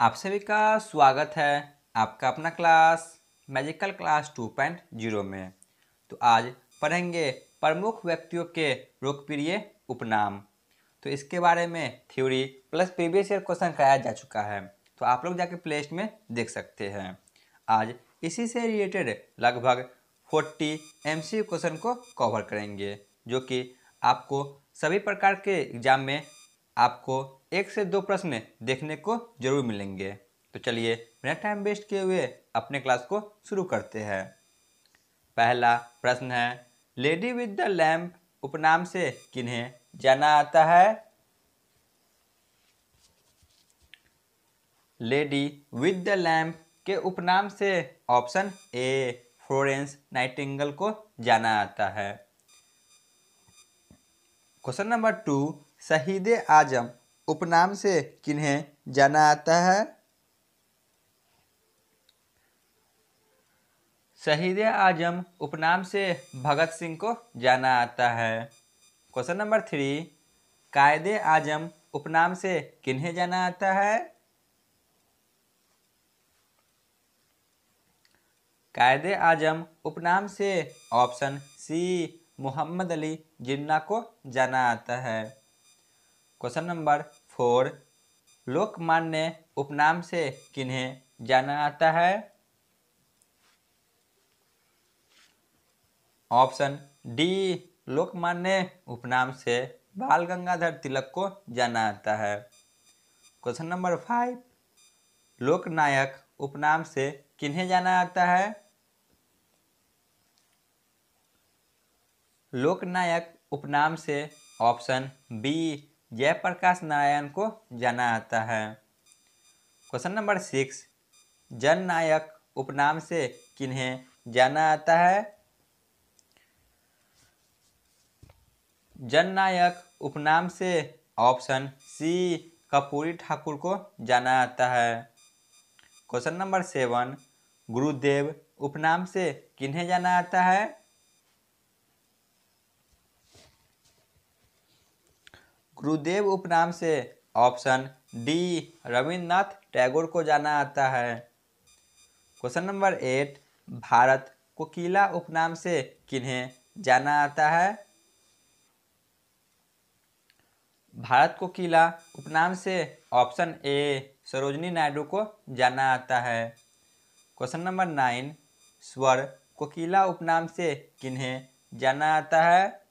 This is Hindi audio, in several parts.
आप सभी का स्वागत है आपका अपना क्लास मैजिकल क्लास 2.0 में। तो आज पढ़ेंगे प्रमुख व्यक्तियों के लोकप्रिय उपनाम। तो इसके बारे में theory plus previous year question कराया जा चुका है, तो आप लोग जाके प्ले लिस्ट में देख सकते हैं। आज इसी से रिलेटेड लगभग 40 MCQ क्वेश्चन को कवर करेंगे, जो कि आपको सभी प्रकार के एग्जाम में आपको 1 से 2 प्रश्न देखने को जरूर मिलेंगे। तो चलिए बिना टाइम वेस्ट किए हुए अपने क्लास को शुरू करते हैं। पहला प्रश्न है, लेडी विद द लैम्प उपनाम से किन्हें जाना आता है? लेडी विद द लैम्प के उपनाम से ऑप्शन ए फ्लोरेंस नाइटिंगेल को जाना आता है। क्वेश्चन नंबर 2, शहीद आजम उपनाम से किन्हें जाना आता है? शहीद आजम उपनाम से भगत सिंह को जाना आता है। क्वेश्चन नंबर 3, कायदे आजम उपनाम से किन्हें जाना आता है? कायदे आजम उपनाम से ऑप्शन सी मोहम्मद अली जिन्ना को जाना आता है। क्वेश्चन नंबर 4, लोकमान्य उपनाम से किन्हें जाना आता है? ऑप्शन डी लोकमान्य उपनाम से बाल गंगाधर तिलक को जाना आता है। क्वेश्चन नंबर 5, लोकनायक उपनाम से किन्हें जाना आता है? लोकनायक उपनाम से ऑप्शन बी जयप्रकाश नारायण को जाना आता है। क्वेश्चन नंबर 6, जननायक उपनाम से किन्हें जाना आता है? जननायक उपनाम से ऑप्शन सी कर्पूरी ठाकुर को जाना आता है। क्वेश्चन नंबर 7, गुरुदेव उपनाम से किन्हें जाना आता है? गुरुदेव उपनाम से ऑप्शन डी रविन्द्रनाथ टैगोर को जाना आता है। क्वेश्चन नंबर 8, भारत कोकिला उपनाम से किन्हें जाना आता है? भारत कोकिला उपनाम से ऑप्शन ए सरोजिनी नायडू को जाना आता है। क्वेश्चन नंबर 9, स्वर कोकिला उपनाम से किन्हें जाना आता है?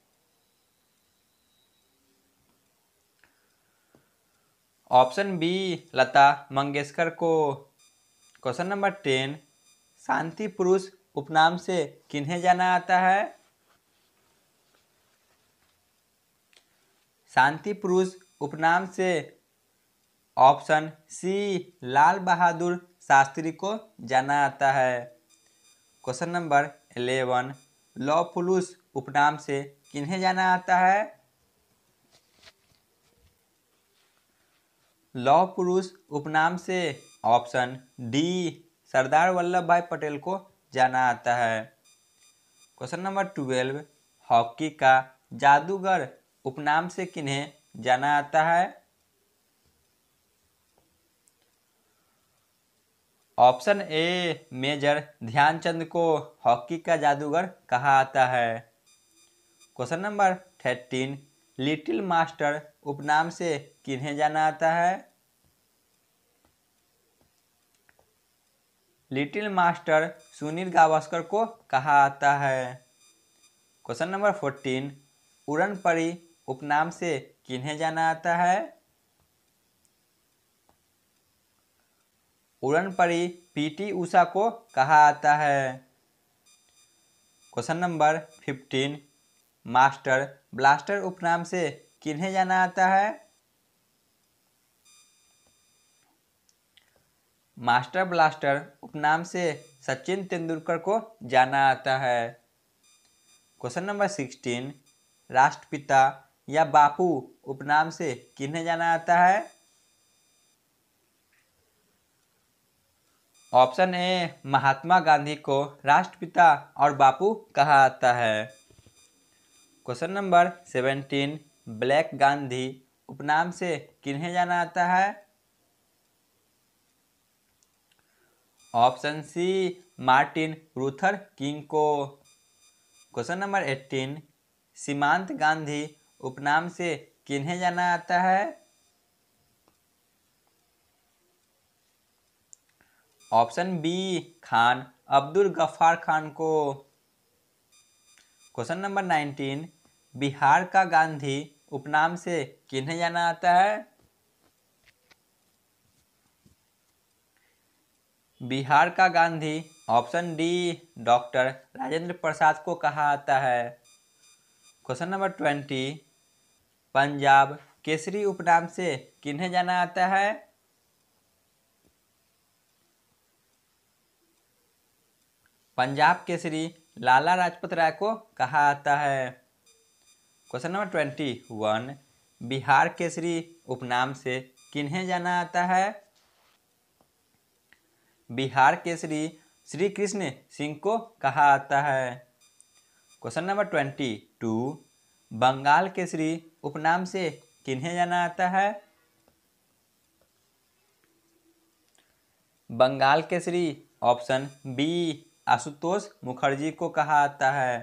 ऑप्शन बी लता मंगेशकर को। क्वेश्चन नंबर 10, शांति पुरुष उपनाम से किन्हें जाना आता है? शांति पुरुष उपनाम से ऑप्शन सी लाल बहादुर शास्त्री को जाना आता है। क्वेश्चन नंबर 11, लौह पुरुष उपनाम से किन्हें जाना आता है? लौह पुरुष उपनाम से ऑप्शन डी सरदार वल्लभ भाई पटेल को जाना आता है। क्वेश्चन नंबर 12, हॉकी का जादूगर उपनाम से किन्हें जाना आता है? ऑप्शन ए मेजर ध्यानचंद को हॉकी का जादूगर कहा आता है। क्वेश्चन नंबर 13, लिटिल मास्टर उपनाम से किन्हें जाना आता है? लिटिल मास्टर सुनील गावस्कर को कहा आता है। क्वेश्चन नंबर 14, उड़न परी उपनाम से किन्हें जाना आता है? उड़न परी पीटी उषा को कहा आता है। क्वेश्चन नंबर 15, मास्टर ब्लास्टर उपनाम से किन्हें जाना आता है? मास्टर ब्लास्टर उपनाम से सचिन तेंदुलकर को जाना आता है। क्वेश्चन नंबर 16, राष्ट्रपिता या बापू उपनाम से किन्हें जाना आता है? ऑप्शन ए महात्मा गांधी को राष्ट्रपिता और बापू कहा आता है। क्वेश्चन नंबर 17, ब्लैक गांधी उपनाम से किन्हें जाना आता है? Option C Martin Luther King को। क्वेश्चन नंबर 18, सीमांत गांधी उपनाम से किन्हें जाना जाता है? ऑप्शन बी खान अब्दुल गफ्फार खान को। क्वेश्चन नंबर 19, बिहार का गांधी उपनाम से किन्हें जाना जाता है? बिहार का Gandhi option D doctor Rajendra Prasad को कहा जाता है। क्वेश्चन नंबर 20, पंजाब केसरी उपनाम से किन्हें जाना जाता है? पंजाब केसरी लाला लाजपत राय को कहा जाता है। क्वेश्चन नंबर 21, बिहार केसरी उपनाम से किन्हें जाना जाता है? बिहार केसरी श्री कृष्ण सिंह को कहा जाता है। क्वेश्चन नंबर 22, बंगाल केसरी उपनाम से किन्हें जाना जाता है? बंगाल केसरी ऑप्शन बी आशुतोष मुखर्जी को कहा जाता है।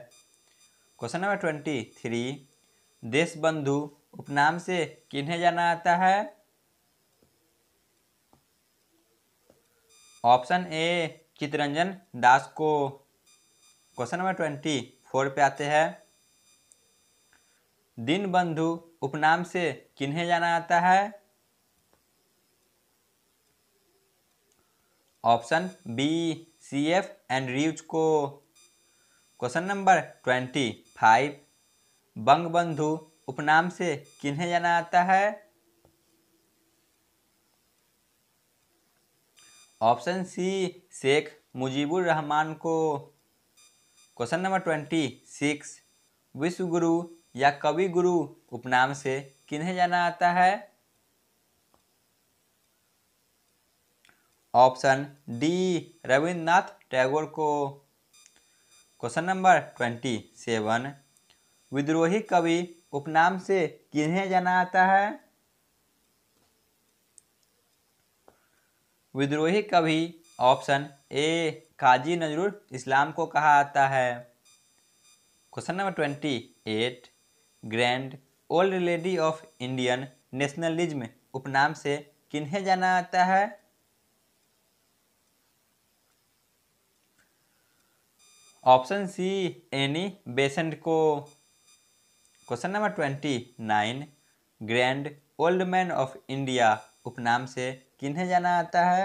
क्वेश्चन नंबर 23, देशबंधु उपनाम से किन्हें जाना जाता है? ऑप्शन ए चित्तरंजन दास को। क्वेश्चन नंबर 24 पे आते हैं, दीनबंधु उपनाम से किन्हें जाना जाता है? ऑप्शन बी CF एंड्रयूज को। क्वेश्चन नंबर 25, बंगबंधु उपनाम से किन्हें जाना जाता है? ऑप्शन सी शेख मुजीबुर रहमान को। क्वेश्चन नंबर 26, विश्व गुरु या कवि गुरु उपनाम से किन्हें जाना जाता है? ऑप्शन डी रविन्द्रनाथ टैगोर को। क्वेश्चन नंबर 27, विद्रोही कवि उपनाम से किन्हें जाना जाता है? विद्रोही कवि ऑप्शन ए काजी नजरुल इस्लाम को कहा जाता है। Question number 28, grand old lady of Indian nationalism उपनाम से किन्हें जाना जाता है? ऑप्शन सी एनी बेसेंट को। Question number 29, grand old man of India उपनाम से किन्हें जाना जाता है?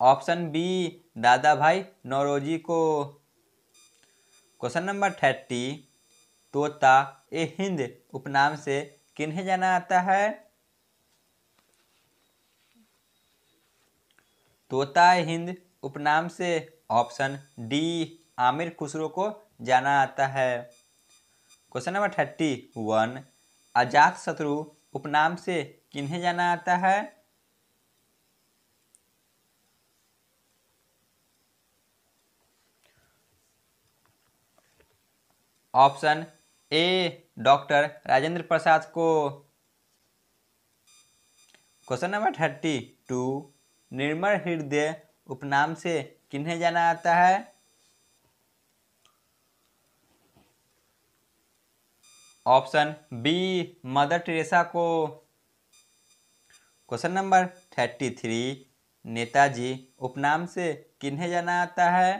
ऑप्शन बी दादा भाई नौरोजी को। क्वेश्चन नंबर 30, तोता ए हिंद उपनाम से किन्हें जाना जाता है? तोता ए हिंद उपनाम से ऑप्शन डी आमिर खुसरो को जाना जाता है। क्वेश्चन नंबर 31, अजात शत्रु उपनाम से किन्हें जाना जाता है? Option A doctor Rajendra Prasad को। क्वेश्चन नंबर 32, निर्मल हृदय उपनाम से किन्हें जाना जाता है? ऑप्शन बी मदर टेरेसा को। क्वेश्चन नंबर 33, नेताजी उपनाम से किन्हें जाना जाता है?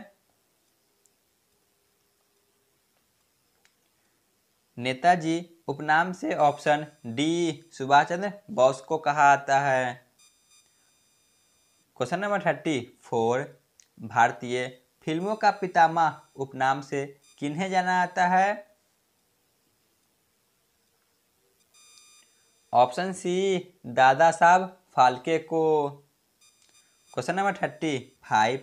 नेताजी उपनाम से ऑप्शन डी सुभाष चंद्र बोस को कहा जाता है। क्वेश्चन नंबर 34, भारतीय फिल्मों का पितामह उपनाम से किन्हें जाना जाता है? ऑप्शन सी दादा साहब फाल्के को। क्वेश्चन नंबर 35,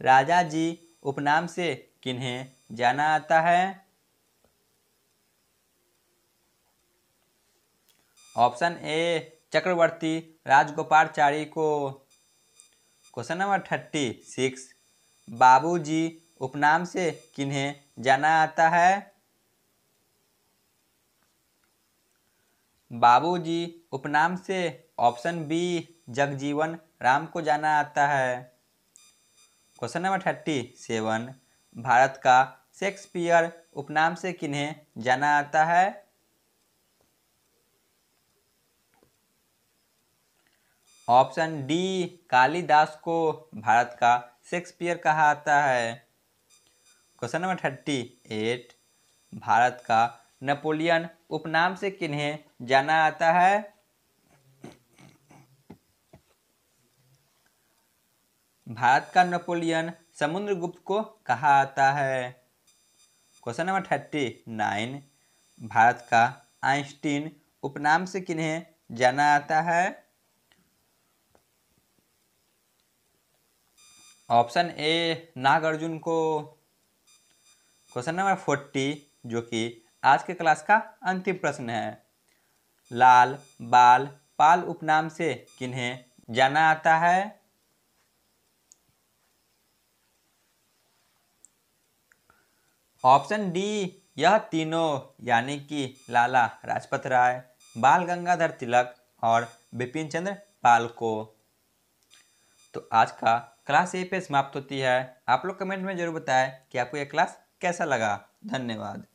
राजा जी उपनाम से किन्हें जाना जाता है? ऑप्शन ए चक्रवर्ती राजगोपालाचारी को। क्वेश्चन नंबर 36, बाबूजी उपनाम से किन्हें जाना जाता है? बाबूजी उपनाम से ऑप्शन बी जगजीवन राम को जाना आता है। क्वेश्चन नंबर 37, भारत का शेक्सपियर उपनाम से किन्हें जाना आता है? ऑप्शन डी कालिदास को भारत का शेक्सपियर कहा आता है। क्वेश्चन नंबर 38, भारत का नेपोलियन उपनाम से किन्हें जाना आता है? भारत का नेपोलियन समुद्रगुप्त को कहा आता है। क्वेश्चन नंबर 39, भारत का आइंस्टीन उपनाम से किन्हें जाना आता है? ऑप्शन ए नागार्जुन को। क्वेश्चन नंबर 40, जो कि आज के क्लास का अंतिम प्रश्न है, लाल बाल पाल उपनाम से किन्हें जाना आता है? ऑप्शन डी यह तीनों, यानी कि लाला लाजपत राय, बाल गंगाधर तिलक और बिपिन चंद्र पाल को। तो आज का क्लास यहीं पे समाप्त होती है। आप लोग कमेंट में जरूर बताएं कि आपको यह क्लास कैसा लगा। धन्यवाद।